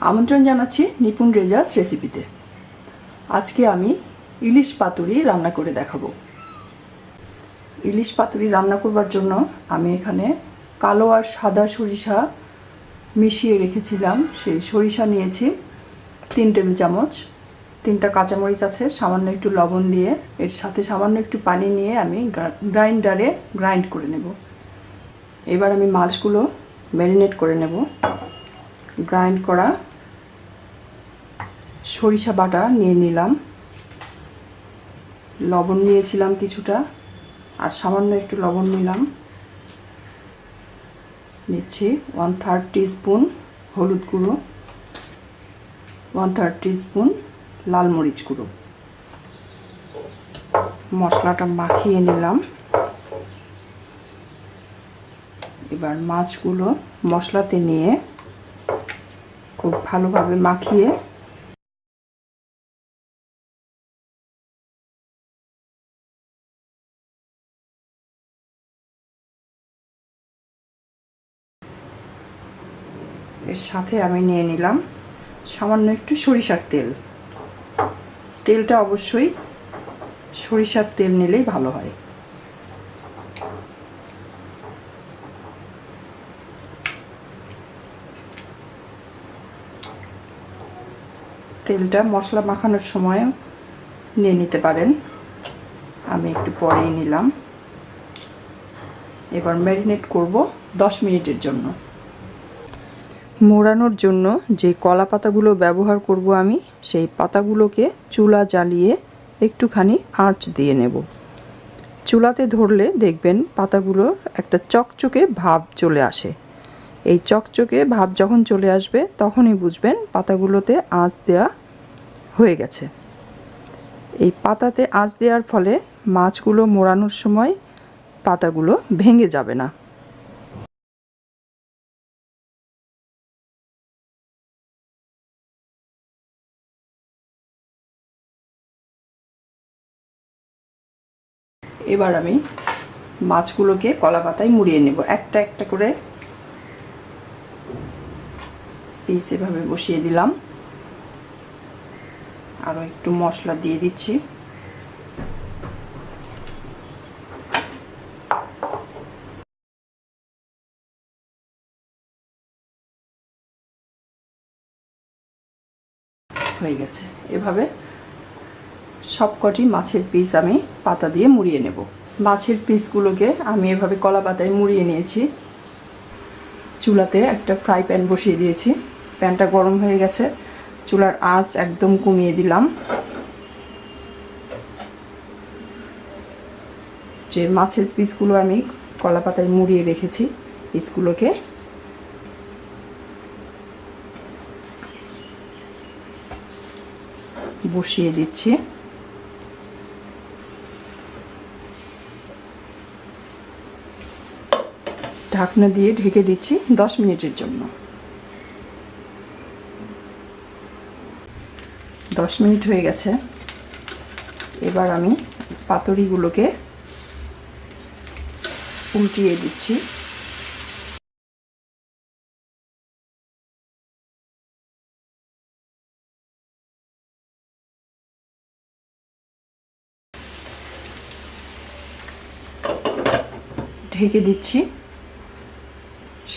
আমন্ত্রণ জানাচ্ছি নিপুণ রেজাস রেসিপিতে। আজকে আমি ইলিশ পাতুরি রান্না করে দেখাবো। ইলিশ পাতুরি রান্না করবার জন্য আমি এখানে কালো আর সাদা সরিষা মিশিয়ে রেখেছিলাম। সেই সরিষা নিয়েছি 3 টেবিল চামচ, 3টা কাঁচামরিচ আছে, সামান্য একটু লবণ দিয়ে এর সাথে সামান্য একটু পানি নিয়ে আমি গ্রাইন্ডারে গ্রাইন্ড করে নেব। এবার আমি মাছগুলো ম্যারিনেট করে নেব। গ্রাইন্ড করা সরিষা বাটা নিয়ে নিলাম, লবণ নিয়েছিলাম কিছুটা, আর সামান্য একটু লবণ নিলাম। নিচ্ছি 1/3 টিস্পুন হলুদ গুঁড়ো, 1/3 টিস্পুন লাল মরিচ গুঁড়ো। মশলাটা মাখিয়ে নিলাম। এবার মাছগুলো মশলাতে নিয়ে খুব ভালোভাবে মাখিয়ে এর সাথে আমি নিয়ে নিলাম সামান্য একটু সরিষার তেল। তেলটা অবশ্যই সরিষার তেল নিলেই ভালো হয়। তেলটা মশলা মাখানোর সময় নিয়ে নিতে পারেন, আমি একটু পরেই নিলাম। এবার ম্যারিনেট করব 10 মিনিটের জন্য। মোড়ানোর জন্য যে কলা পাতাগুলো ব্যবহার করব আমি, সেই পাতাগুলোকে চুলা জ্বালিয়ে একটুখানি আঁচ দিয়ে নেব। চুলাতে ধরলে দেখবেন পাতাগুলোর একটা চকচকে ভাব চলে আসে। এই চকচকে ভাব যখন চলে আসবে তখনই বুঝবেন পাতাগুলোতে আঁচ দেওয়া হয়ে গেছে। এই পাতাতে আঁচ দেওয়ার ফলে মাছগুলো মোড়ানোর সময় পাতাগুলো ভেঙে যাবে না। এবার আমি মাছগুলোকে কলা পাতায় মুড়িয়ে নেব। একটা একটা করে পিস এভাবে বসিয়ে দিলাম। আরও একটু মশলা দিয়ে দিচ্ছি। হয়ে গেছে। এভাবে সবকটি মাছের পিস আমি পাতা দিয়ে মুড়িয়ে নেব। মাছের পিসগুলোকে আমি এভাবে কলা পাতায় মুড়িয়ে নিয়েছি। চুলাতে একটা ফ্রাই প্যান বসিয়ে দিয়েছি। প্যানটা গরম হয়ে গেছে, চুলার আঁচ একদম কমিয়ে দিলাম। যে মাছের পিসগুলো আমি কলা পাতায় মুড়িয়ে রেখেছি, পিসগুলোকে বসিয়ে দিচ্ছি। ঢাকনা দিয়ে ঢেকে দিচ্ছি 10 মিনিটের জন্য। 10 মিনিট হয়ে গেছে। এবার আমি পাতুরিগুলোকে উল্টিয়ে দিচ্ছি। ঢেকে দিচ্ছি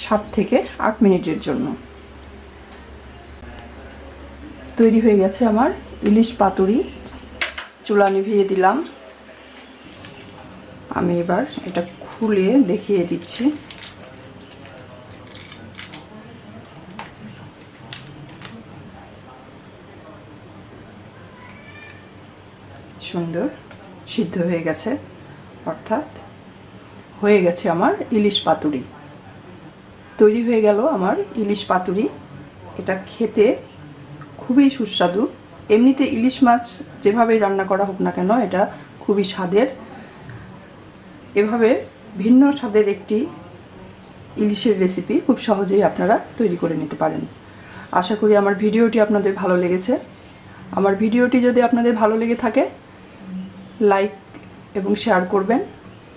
7 থেকে 8 মিনিটের জন্য। তৈরি হয়ে গেছে আমার ইলিশ পাতুরি। চুলা নিভিয়ে দিলাম। আমি এবার এটা খুলে দেখিয়ে দিচ্ছি। সুন্দর সিদ্ধ হয়ে গেছে, অর্থাৎ হয়ে গেছে আমার ইলিশ পাতুরি। তৈরি হয়ে গেল আমার ইলিশ পাতুরি। এটা খেতে খুবই সুস্বাদু। এমনিতে ইলিশ মাছ যেভাবেই রান্না করা হোক না কেন, এটা খুবই স্বাদের। এভাবে ভিন্ন স্বাদের একটি ইলিশের রেসিপি খুব সহজেই আপনারা তৈরি করে নিতে পারেন। আশা করি আমার ভিডিওটি আপনাদের ভালো লেগেছে। আমার ভিডিওটি যদি আপনাদের ভালো লেগে থাকে, লাইক এবং শেয়ার করবেন,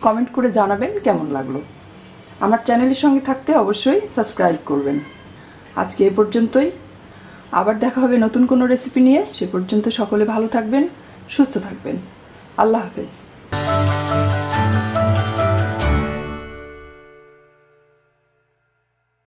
কমেন্ট করে জানাবেন কেমন লাগলো। আমার চ্যানেলের সঙ্গে থাকতে অবশ্যই সাবস্ক্রাইব করবেন। আজকে এ পর্যন্তই। আবার দেখা হবে নতুন কোনো রেসিপি নিয়ে। সে পর্যন্ত সকলে ভালো থাকবেন, সুস্থ থাকবেন। আল্লাহ হাফেজ।